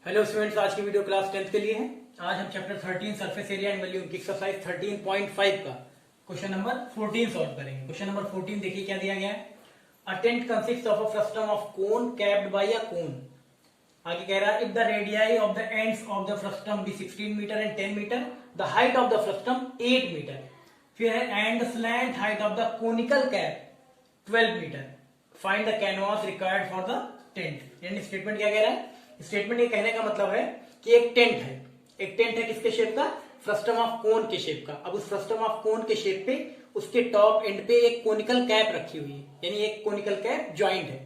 Hello students, आज की video class 10th के लिए है। आज हम chapter 13 surface area and volume की एक्सरसाइज 13.5 का क्वेश्चन नंबर 14 सॉल्व करेंगे। क्वेश्चन नंबर 14 देखिए क्या दिया गया है। A tent consists of a frustum of cone capped by a cone. आगे कह रहा है if the radii of the ends of the frustum be 16 metre and 10 metre, the height of the frustum 8 metre. फिर है and slant height of the conical cap 12 metre. Find the canvas required for the tent. यानी statement क्या कह रहा है। Statement ये कहने का मतलब है कि एक टेंट है किसके शेप का, फ्रस्टम ऑफ कोन के शेप का। अब उस फ्रस्टम ऑफ कोन के शेप पे उसके टॉप एंड पे एक कोनिकल कैप रखी हुई है, यानी एक कोनिकल कैप ज्वाइंट है।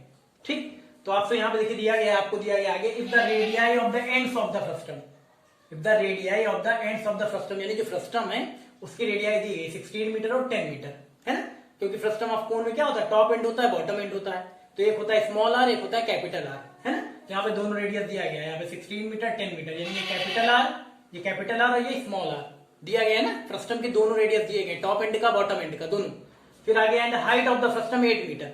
ठीक, तो आपसे यहां पे देखिए दिया गया है, आपको दिया गया आगे if the radii of the ends of the frustum, if the radii of the ends of the frustum, यानी जो फ्रस्टम है उसकी रेडियाई दी गई 16 मीटर और 10 मीटर है ना। क्योंकि फ्रस्टम ऑफ कोन में क्या होता है, टॉप एंड होता है, बॉटम एंड होता है। तो एक होता है स्मॉल आर, एक होता है कैपिटल आर, है ना। यहाँ पे दोनों रेडियस दिया गया है, यहाँ पे 16 मीटर 10 मीटर, यानी ये कैपिटल आर और ये स्मॉल आर दिया गया है ना। फ्रस्टम के दोनों रेडियस दिए गए, टॉप एंड का बॉटम एंड का दोनों। फिर आगे end height of the frustum 8 metre,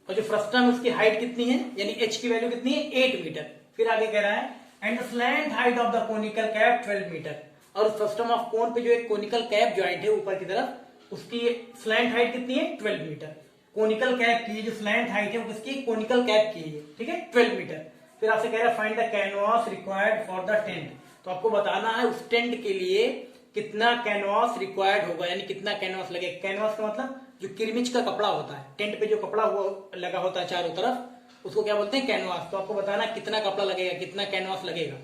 और जो फ्रस्टम उसकी हाइट कितनी है, यानी एच की वैल्यू कितनी है 8 मीटर। फिर आगे कह रहा है and slant height of the conical cap 12 metre, और फ्रस्टम ऑफ कोन पे जो एक कोनिकल कैप ज्वाइंट है ऊपर की तरफ, उसकी स्लैंट हाइट कितनी है 12 मीटर। कोनिकल कैप की जो स्लैंट हाइट है वो किसकी, कोनिकल कैप की है, ठीक है 12 मीटर। फिर आपसे कह रहा है find the canvas required for the tent. तो आपको बताना है उस टेंट के लिए कितना कैनवास रिक्वायर्ड होगा, यानी कितना कैनवास लगेगा। कैनवास का मतलब जो किरमिच का कपड़ा होता है, टेंट पे जो कपड़ा लगा होता है चारों तरफ, उसको क्या बोलते हैं, कैनवास। तो आपको बताना कितना कपड़ा लगेगा, कितना कैनवास लगेगा।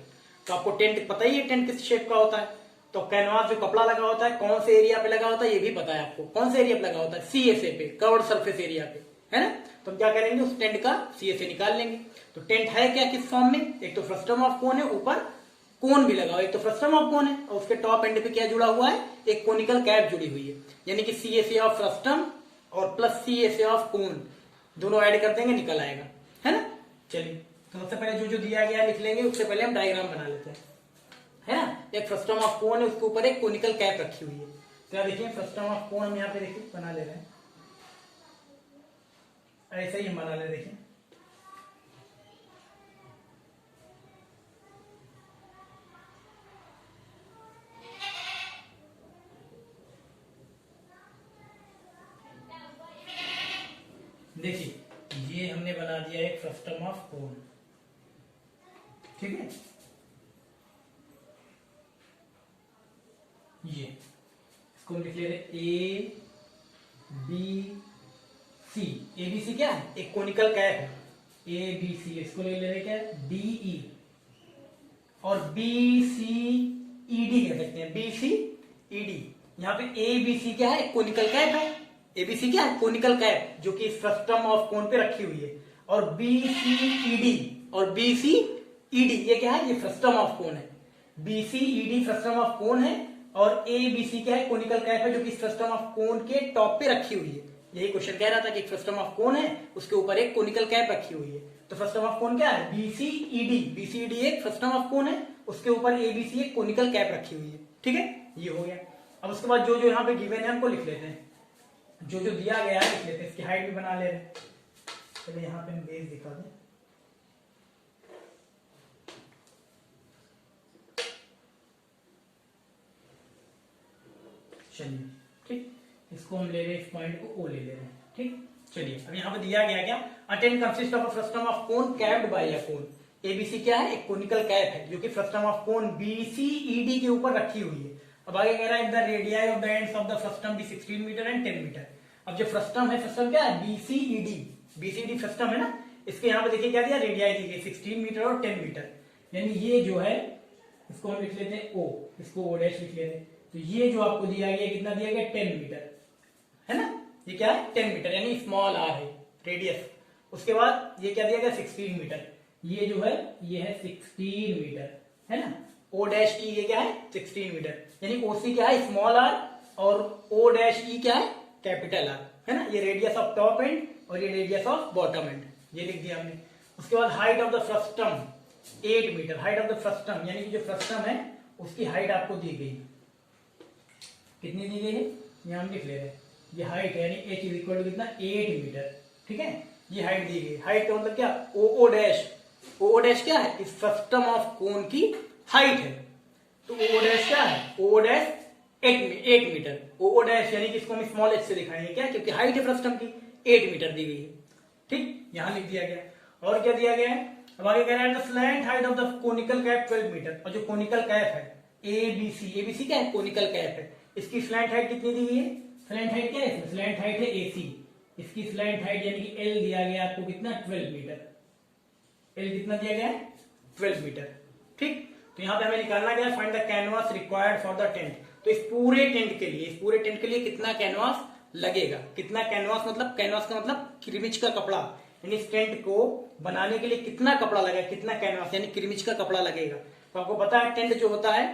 तो आपको टेंट पता ही है, टेंट किस शेप का होता है। तो कैनवास जो कपड़ा लगा होता है कौन से एरिया पे लगा होता है ये भी पता है आपको, कौन से एरिया पे लगा होता है, सीएसए पे, कवर्ड सरफेस एरिया पे, है ना। तो हम क्या करेंगे, उस टेंट का सीएसए निकाल लेंगे। तो टेंट है क्या, किस फॉर्म में, एक तो फ्रस्टम ऑफ कोन है, ऊपर कोन भी लगा हुआ है, एक तो फ्रस्टम ऑफ कोन है, और उसके टॉप एंड पे क्या जुड़ा हुआ है, एक कोनिकल कैप जुड़ी हुई है। यानी कि सीएसए ऑफ फ्रस्टम और प्लस सीएसए ऑफ कोन दोनों ऐड कर देंगे, निकल आएगा, है ना। चलिए, तो सबसे पहले जो जो दिया गया लिख लेंगे, उससे पहले हम डायग्राम बना लेते हैं, है ना। एक फ्रस्टम ऑफ कोन है, उसके ऊपर एक कोनिकल कैप रखी हुई है। तो यहाँ देखिए फ्रस्टम ऑफ कोन हम यहाँ पे देखिए बना ले रहे हैं, ऐसे ही हम बना ले रहे, देखिए देखिए ये हमने बना दिया एक फ्रस्टम ऑफ कोन, ठीक है। ये इसको हम लिख ले रहे ए बी सी। ए बी सी क्या है, एक कोनिकल कैप है, ए बी सी। इसको ले रहे क्या है, डी ई, और बी सी ई डी कह सकते हैं, बी सी ई डी। यहाँ पे ए बी सी क्या है, एक कोनिकल कैप है। एबीसी क्या है, कोनिकल कैप, जो कि फ्रस्टम ऑफ कोन पे रखी हुई है। और बीसीईडी और बीसीईडी ये क्या है, ये फ्रस्टम ऑफ कोन है। बीसीईडी फ्रस्टम ऑफ कोन है, और एबीसी क्या है, कोनिकल कैप है, जो कि फ्रस्टम ऑफ कोन के टॉप पे रखी हुई है। यही क्वेश्चन कह रहा था कि फ्रस्टम ऑफ कोन है, उसके ऊपर एक कोनिकल कैप रखी हुई है। तो फ्रस्टम ऑफ कोन क्या है, बीसीईडी। बीसीईडी एक फ्रस्टम ऑफ कोन है, उसके ऊपर एबीसी एक कोनिकल कैप रखी हुई है, ठीक है। ये हो गया। अब उसके बाद जो जो यहाँ पे गिवन है हमको लिख लेते हैं, जो जो दिया गया है लिख लेते हैं। इसकी हाइट भी बना ले रहे हैं, चलिए यहाँ पे हम बेस दिखा दें। चलिए ठीक, इसको हम ले रहे हैं, इस पॉइंट को ओ ले रहे हैं, ठीक। चलिए अब यहाँ पे दिया गया क्या, a tent consist of a frustum of cone capped by a cone. ABC क्या है, एक कोनिकल कैप है, जो कि फ्रस्टम ऑफ कोन बीसीईडी के ऊपर रखी हुई है। अब आगे कह रहा है the radii of the ends of the frustum be 16 metre and 10 metre. अब जो फ्रस्टम है, फ्रस्टम क्या है, बीसीईडी, बीसीईडी फ्रस्टम है ना। इसके यहाँ पे देखिए क्या दिया, रेडियाई दी गई 16 मीटर और 10 मीटर। यानी ये जो है, इसको हम लिख लेते हैं ओ, इसको ओ डैश लिख लेते हैं। तो ये जो आपको दिया गया, कितना दिया गया, 10 मीटर, है ना। ये क्या है, 10 मीटर, यानी स्मॉल आर है रेडियस। उसके बाद ये क्या दिया गया, 16 मीटर। ये जो है, ये है 16 मीटर, है ना। ओ डैश ई ये क्या है, 16 मीटर, यानी ओसी क्या है, स्मॉल आर, और ओ डैश ई क्या है, कैपिटल आर, है ना। ये रेडियस ऑफ टॉप एंड और ये रेडियस ऑफ बॉटम एंड, ये लिख दिया हमने। उसके बाद height of the frustum 8 metre. Height of the frustum यानी कि जो फ्रस्टम है उसकी हाइट आपको दी गई, कितनी दी गई है, यहां हम लिख ले रहे हैं। ये हाइट है, यानी एच इज इक्वल टू कितना, 8 मीटर, ठीक है। ये हाइट दी गई। हाइट का मतलब क्या, ओ डैश ओ डैश क्या है, इस फ्रस्टम ऑफ कोन की हाइट है। तो ओ डैश क्या है, O dash 8 metre. O dash यानी कि इसको हम स्मॉल एच से दिखाएंगे क्या, क्योंकि हाइट है फ्रस्टम की 8 मीटर दी गई है। ठीक, यहां लिख दिया गया। और क्या दिया गया है, अब आगे कह रहा है the slant height of the conical cap 12 metre. और जो कोनिकल कैप है एबीसी क्या है, कोनिकल कैप है, इसकी स्लैंट हाइट कितनी दी गई है, स्लैंट हाइट क्या है इसमें, स्लैंट हाइट है एसी, इसकी स्लैंट हाइट यानी कि एल दिया गया आपको कितना 12 मीटर। एल कितना दिया गया है 12 मीटर। ठीक, तो यहां पे हमें निकालना क्या है, find the canvas required for the tent. तो इस पूरे टेंट के लिए कितना कैनवास लगेगा, कितना कैनवास मतलब, कैनवास का मतलब किरमिच का कपड़ा, यानी इस टेंट को बनाने के लिए कितना कपड़ा लगेगा, कितना कैनवास यानी किरमिच का कपड़ा लगेगा। तो आपको पता है टेंट जो होता है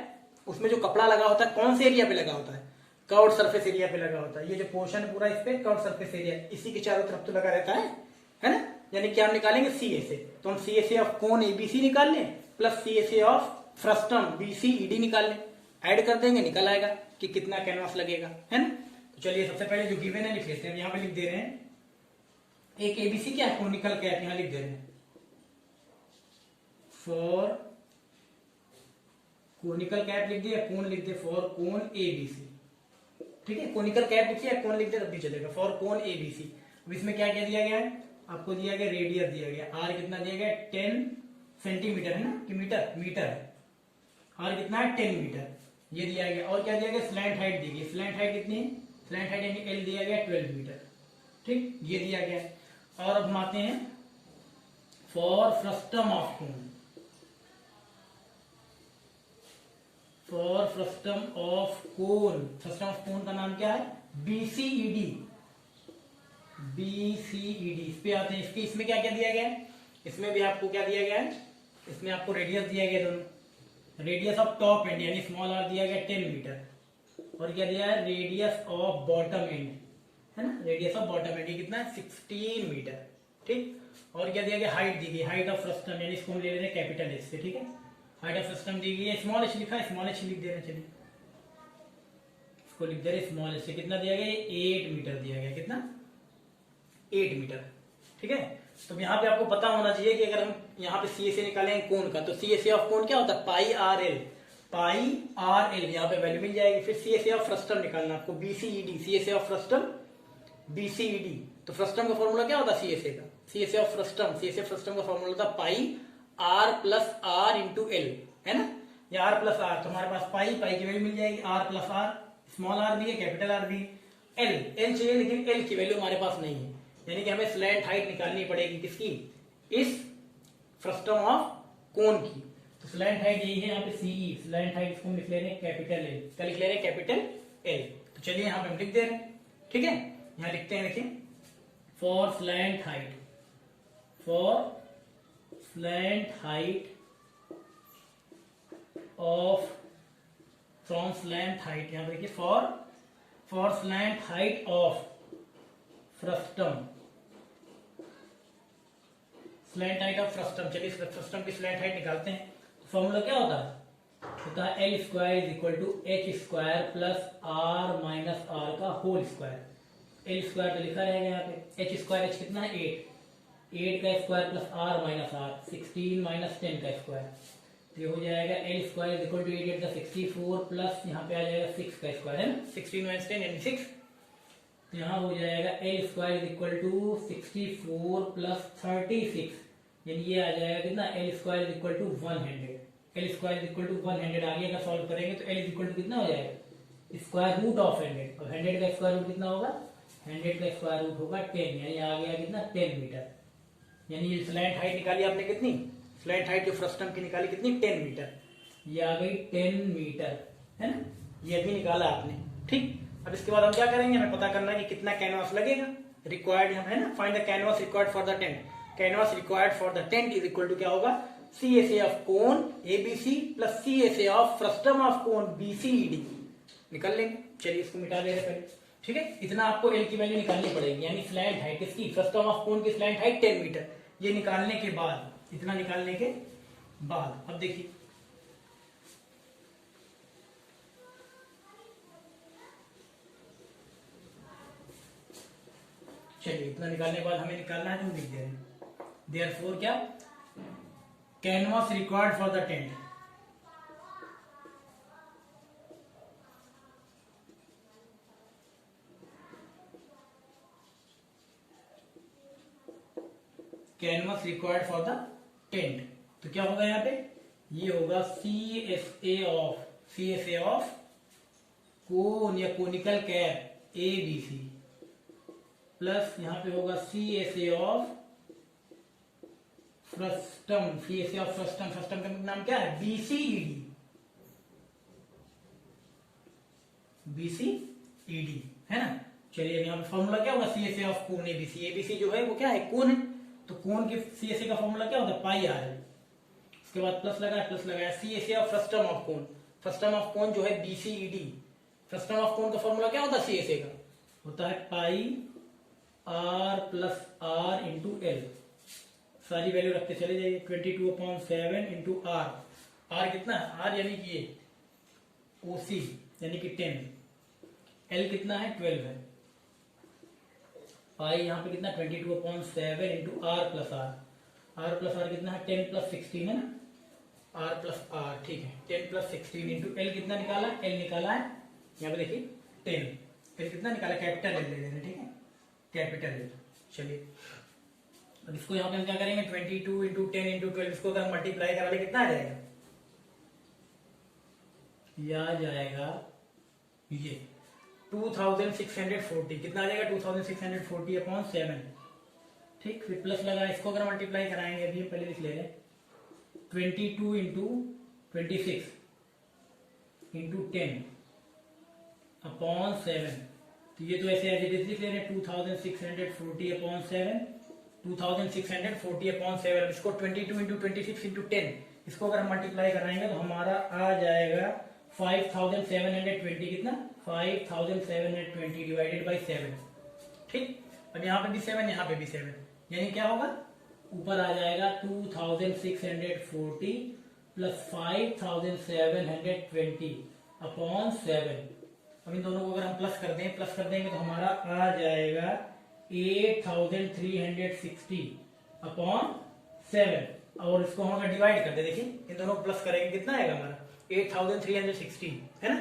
उसमें जो कपड़ा लगा होता है कौन से एरिया पे लगा होता है, कर्व्ड सरफेस एरिया पे लगा होता है। ये जो पोर्शन पूरा इस पे कर्व्ड सरफेस एरिया, इसी के चारों तरफ तो लगा रहता है ना। यानी कि हम निकालेंगे सी ए से, तो हम सी ए से ऑफ कोन एबीसी निकाल लें प्लस सी ए से ऑफ फ्रस्टम बीसीईडी निकाल लें, ऐड कर देंगे, निकल आएगा कि कितना कैनवास लगेगा, है ना। तो चलिए सबसे पहले जो गिवन है लिख लेते हैं। यहाँ पे लिख दे रहे हैं एक एबीसी क्या है, कोनिकल कैप, यहां लिख दे रहे हैं फॉर कोनिकल कैप लिख दिया, कोन लिख दे फॉर कोन एबीसी। ठीक है, कोनिकल कैप लिखिए, कोन लिख दे तब भी चलेगा, फॉर कोन एबीसी। अब इसमें क्या क्या दिया गया है, आपको दिया गया रेडियस दिया गया, आर कितना दिया गया 10 सेंटीमीटर है ना, कि मीटर है, आर कितना है 10 मीटर, ये दिया गया। और क्या दिया गया, स्लैंट हाइट दी गई, स्लैंट हाइट कितनी है, स्लैंट हाइट यानी एल दिया गया 12 मीटर। ठीक, ये दिया गया। और अब हम आते हैं for frustum of cone, for frustum of cone, frustum of कोन का नाम क्या है बीसीईडी, बीसीईडी। इस पे आते हैं, इसमें क्या क्या दिया गया है, इसमें भी आपको क्या दिया गया है, इसमें आपको रेडियस दिया गया दोनों, रेडियस ऑफ टॉप एंड यानी स्मॉल आर दिया गया 10 मीटर, और क्या दिया है रेडियस ऑफ बॉटम एंड, है ना, रेडियस ऑफ बॉटम एंड ये कितना है 16 मीटर। ठीक, और क्या दिया गया, हाइट दी गई, हाइट ऑफ फ्रस्टम यानी इसको हम ले लेते हैं कैपिटल एच से। ठीक है, हाइट ऑफ फ्रस्टम दी गई है, स्मॉल एच लिखा है, स्मॉल एच लिख दे रहे हैं, चलिए इसको लिख दे रहे स्मॉल एच से, कितना दिया गया 8 मीटर दिया गया, कितना 8 मीटर। ठीक है, तो यहाँ पे आपको पता होना चाहिए कि अगर हम यहाँ पे सी ए से निकालेंगे कोण का, तो सी ए से ऑफ कोण क्या होता है पाई आर एल, पाई आर एल यहाँ पे वैल्यू मिल जाएगी। फिर सी ए से ऑफ फ्रस्टम निकालना आपको बीसीईडी, सी ए से ऑफ फ्रस्टम बीसीईडी, तो फ्रस्टम का फॉर्मूला क्या होता है सी ए से का, सी ए से ऑफ फ्रस्टम, सी ए से फ्रस्टम का फॉर्मूला होता है pi R plus R into L, है ना, या आर प्लस आर, तो हमारे पास पाई की वैल्यू मिल जाएगी, R plus R, small R भी है कैपिटल आर भी, एल चाहिए लेकिन एल की वैल्यू हमारे पास नहीं है, यानी कि हमें स्लैंट हाइट निकालनी पड़ेगी किसकी, इस फ्रस्टम ऑफ कोन की। तो स्लैंट हाइट यही है यहाँ पे सीई, स्लैंट हाइट इसको लिख ले रहे हैं कैपिटल एल, क्या लिख ले रहे हैं कैपिटल एल। तो चलिए यहाँ पे हम लिख दे रहे हैं, ठीक है, यहाँ लिखते हैं, देखिए for slant height, for slant height of, from slant height, यहाँ पे देखिए for slant height of frustum, slant height of frustum. चलिए फ्रस्टम की स्लैंट हाइट निकालते हैं। तो फॉर्मूला क्या होता है L square is equal to H square plus R minus R का होल स्क्वायर। एल स्क्वायर तो लिखा रहेगा यहाँ पे, एच स्क्वायर, एच कितना है 8 का square plus R minus R 16 minus 10 का स्क्वायर, ये हो जाएगा L square is equal to 8 का 64 प्लस यहाँ पे आ जाएगा 6 का स्क्वायर, है ना, 16 माइनस 10 यानी 6, यहाँ हो जाएगा L square is equal to 64 plus 36, यानी ये आ जाएगा कितना, L square is equal to 100, L square is equal to 100। आगे का सॉल्व करेंगे तो एल इज इक्वल टू कितना हो जाएगा स्क्वायर रूट ऑफ 100, और 100 का स्क्वायर रूट कितना होगा, 100 का स्क्वायर रूट होगा 10, यानी आ गया कितना 10 मीटर। यानी ये स्लैंट हाइट निकाली आपने कितनी, स्लैंट हाइट जो फ्रस्टम की निकाली कितनी 10 मीटर, ये आ गई 10 मीटर, है ना, ये भी निकाला आपने। ठीक, अब इसके बाद हम क्या करेंगे, हमें पता करना है कि कितना कैनवास लगेगा रिक्वायर्ड, है ना, find the canvas required for the tent. Canvas required for the tent is equal to क्या होगा, सी ए से of cone ABC plus C A से of frustum of cone BCED, निकल लेंगे। चलिए इसको मिटा दे रहे पहले, ठीक है, इतना आपको एल की वैल्यू निकालनी पड़ेगी, यानी स्लैंट हाइट किसकी, फ्रस्टम ऑफ कोन की स्लैंट हाइट 10 मीटर। ये निकालने के बाद, इतना निकालने के बाद अब देखिए चलिए इतना निकालने के बाद हमें निकालना है, जो लिख दे रहे हैं देयरफॉर क्या, canvas required for the tent, canvas required for the tent, तो क्या होगा यहाँ पे, ये होगा C S A of cone या conical cap A B C, plus यहाँ पे होगा C S A of frustum, C S A of frustum, frustum का नाम क्या है, बीसीईडी, बीसीईडी है ना। चलिए यहाँ पे फॉर्मूला क्या होगा, C S A of cone ABC, ABC जो है वो क्या है, कोन है, तो कोन के सी एस ए का फॉर्मूला क्या होता है, पाई आर है। उसके बाद प्लस लगाया C S A of frustum of cone, frustum of cone जो है बीसीईडी, फ्रस्टम ऑफ कोन का फॉर्मूला क्या होता है सी एस ए का, होता है pi R plus R into L, सारी वैल्यू रखते चले जाइए, 22/7 इंटू आर, आर कितना है, आर यानी कि ये ओसी यानी कि 10, एल कितना है 12 है, पाई यहाँ पे कितना 22/7 इंटू आर प्लस आर कितना है 10 + 16 है ना, आर प्लस आर, ठीक है 10 + 16 इंटू एल कितना निकाला, एल निकाला है यहाँ पे देखिए 10, एल कितना निकाला, कैपिटल एल ले लेना, ठीक है कैपिटल एल। चलिए अब इसको यहाँ पे हम क्या करेंगे, 22 इंटू 10 इंटू 12, इसको अगर मल्टीप्लाई करा ले कितना आ जाएगा, यह आ जाएगा ये 2640, कितना आ जाएगा 2640/7, ठीक। फिर प्लस लगा, इसको अगर मल्टीप्लाई कराएंगे, अभी हम पहले लिख ले रहे 22 इंटू 26 इंटू 10/7, तो ये तो ऐसे एज इट इज लिख ले रहे 2640/7, 2640/7, इसको 22 इंटू 26 इंटू 10, इसको अगर हम मल्टीप्लाई कराएंगे तो हमारा आ जाएगा 5720, कितना 5720 डिवाइडेड बाई 7, ठीक। अब यहाँ पे भी 7, यहाँ पे भी 7, यानी क्या होगा, ऊपर आ जाएगा 2640 प्लस 5720/7। अब इन दोनों को अगर हम प्लस कर देंगे तो हमारा आ जाएगा 8360/7, और इसको हम अगर डिवाइड कर दे, देखिए इन दोनों को प्लस करेंगे कितना आएगा हमारा 8360 है ना,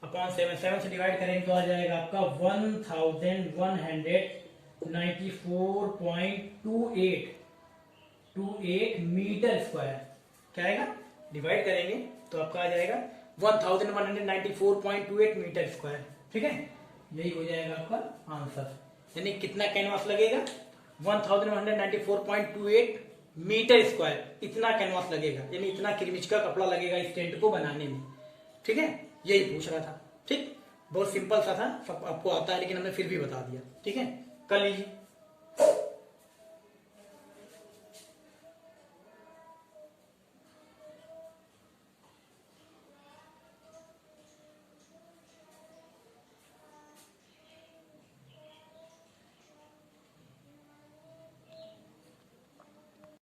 /7, 7 से डिवाइड करेंगे तो आ जाएगा आपका 1194.28 मीटर स्क्वायर, क्या आएगा, डिवाइड करेंगे तो आपका आ जाएगा 1194.28 मीटर स्क्वायर, ठीक है, यही हो जाएगा आपका आंसर। यानी कितना कैनवास लगेगा, 1194.28 मीटर स्क्वायर, इतना कैनवास लगेगा, यानी इतना किरमिच का कपड़ा लगेगा इस टेंट को बनाने में, ठीक है, यही पूछ रहा था, ठीक। बहुत सिंपल सा था, सब आपको आता है लेकिन हमने फिर भी बता दिया, ठीक है, कर लीजिए।